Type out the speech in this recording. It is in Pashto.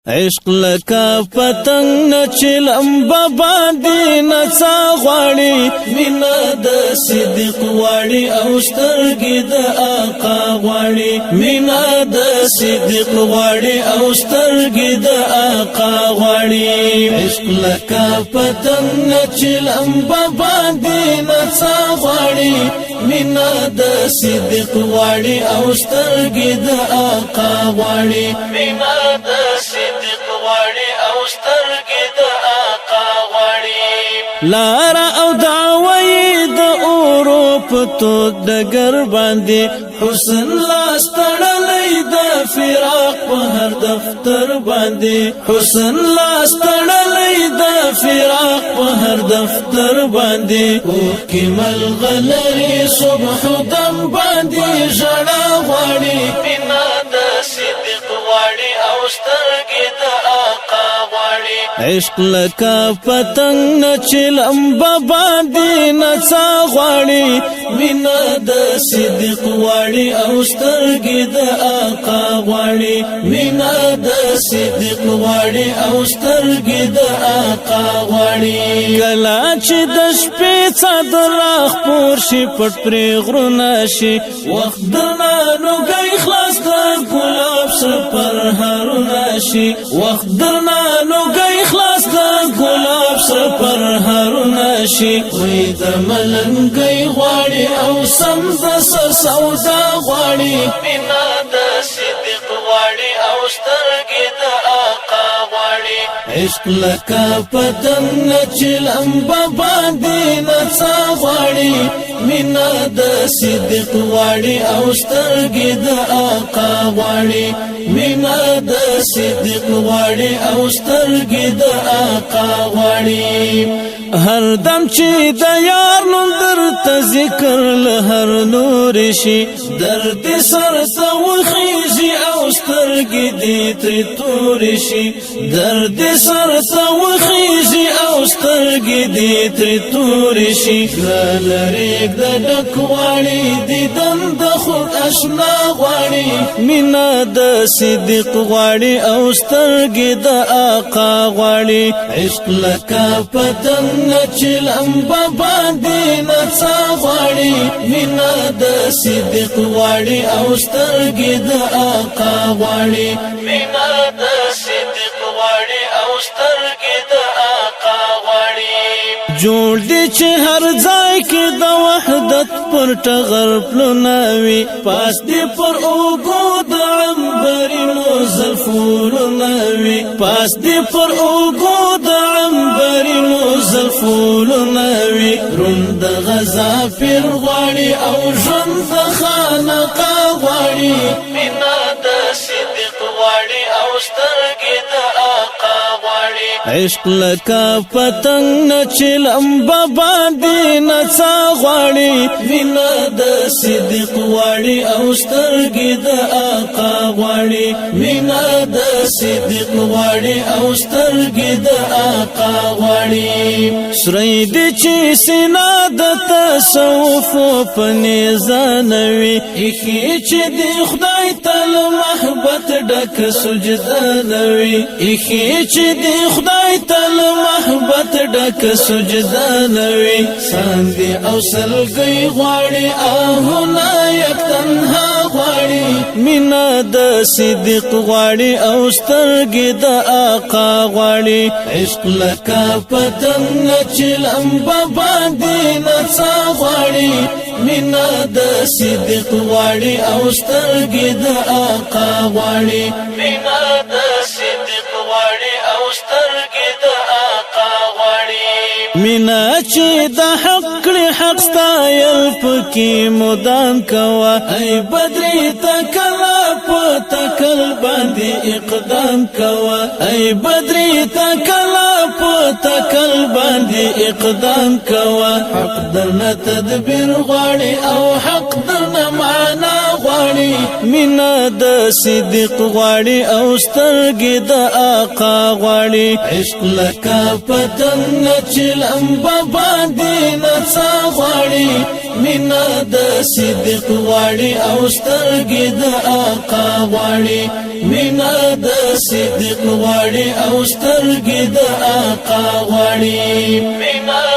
عشق لکا پتنگ نچلم باباندی نڅا غواړي مینا د صدیق غواړي او سترګې د آقا غواړي مینا د صدیق غواړي او سترګې د آقا غواړي عشق لکا پتنگ نچلم باباندی نڅا غواړي مینا د صدیق غواړي او سترګې د آقا غواړي مینا د صدیق غواړي او سترګې د آقا غواړي لارا او دعوی د اوروپ تو دګر باندې حسن لاس تړلې د فراق په هر دفتر باندې حسن لاس تړلې د فراق په هر دفتر باندې او کمل غلري صبح دم باندې ژړا غواړي مینا د صدیق غواړي او سترګې د آقا غواړي عشق لکا پتنگ نچلم باباندی نڅا غواړي مینا د صدیق غواړي او سترګې د آقا غواړي مینا د صدیق غواړي او سترګې د آقا غواړي کلا چې د شپې څادر خپور شي پټ پرې غرونه شي وخت درنه نوګی خلاص کړ ګلاب سپر هارونه شي وخت درنه نوګی خلاص کړ ګلاب سپر هارونه شي وې د ملنګي غواړي او سم د سودا غواړي مینا د صدیق غواړي او سترګې د آقا غواړي عشق لکا پتنگ نچلم باباندی نڅا غواړي مینا د صدیق غواړي او سترګې د آقا غواړي مینا د صدیق غواړي او سترګې د آقا غواړي هر دم چې د یار نوم درته ذکر له هر نور شي درد سر ته وخیږي او سترګې دې ترې تور شي درد سر ته وخیږي او سترګې دې ترې تور شي لریک د ډک غواړي دیدن د خود اشنا غواړي مینا د صدیق غواړي او سترګې د آقا غواړي عشق لکا پتنگ نچلم باباندی نڅا غواړي مینا د صدیق غواړي او سترګې د آقا غواړي مینا د صدیق غواړي او سترګې د آقا غواړي جوړ دي چې هر ځای کې د وحدت پر ټغر پلوناوي پاس دي پر اوګو د عنبرینو زلفولوناوي پاس دي پر اوګو د عنبرینو زلفولوناوي روند غزا پیر غواړي او ژوند د خانقا غواړي مینا د صدیق غواړي او سترګې د آقا غواړي عشق لکا پتنگ نچلم باباندی نڅا غواړي مینا د صدیق غواړي او سترګې د آقا غواړي مینا د صدیق غواړي او سترګې د آقا غواړي سرې دي چې سینا د تصوف په نزانوي اخی چې د خدای تعالی محبت ډک سجده نوي اخی چې د خدای تعالی محبت ډک سجده نوي ساندي او سلګي غواړي آهونه یک تنها غواړي مینا د صدیق غواړي او سترګې د آقا غواړي عشق لکا پتنگ نچلم باباندی نڅا غواړي مینا د صدیق غواړي او سترګې د آقا غواړي مینا د صدیق غواړي او سترګې د آقا غواړي مینا چې د حق کړي حق ستایل پکې مدام کوا ای بدري تکلا پتکل باندې اقدام کوا ای بدري تکلا پتکل باندې اقدام کوا حق درنه تدبیر غواړي او حق درنه معنا غواړي مینا د صدیق غواړي او سترګې د آقا غواړي عشق لکا پتنگ نچلم باباندی نڅا غواړي مینا د صدیق غواړي او سترګې د آقا غواړي مینا د صدق غواړي او سترګې د آقا غواړي مینا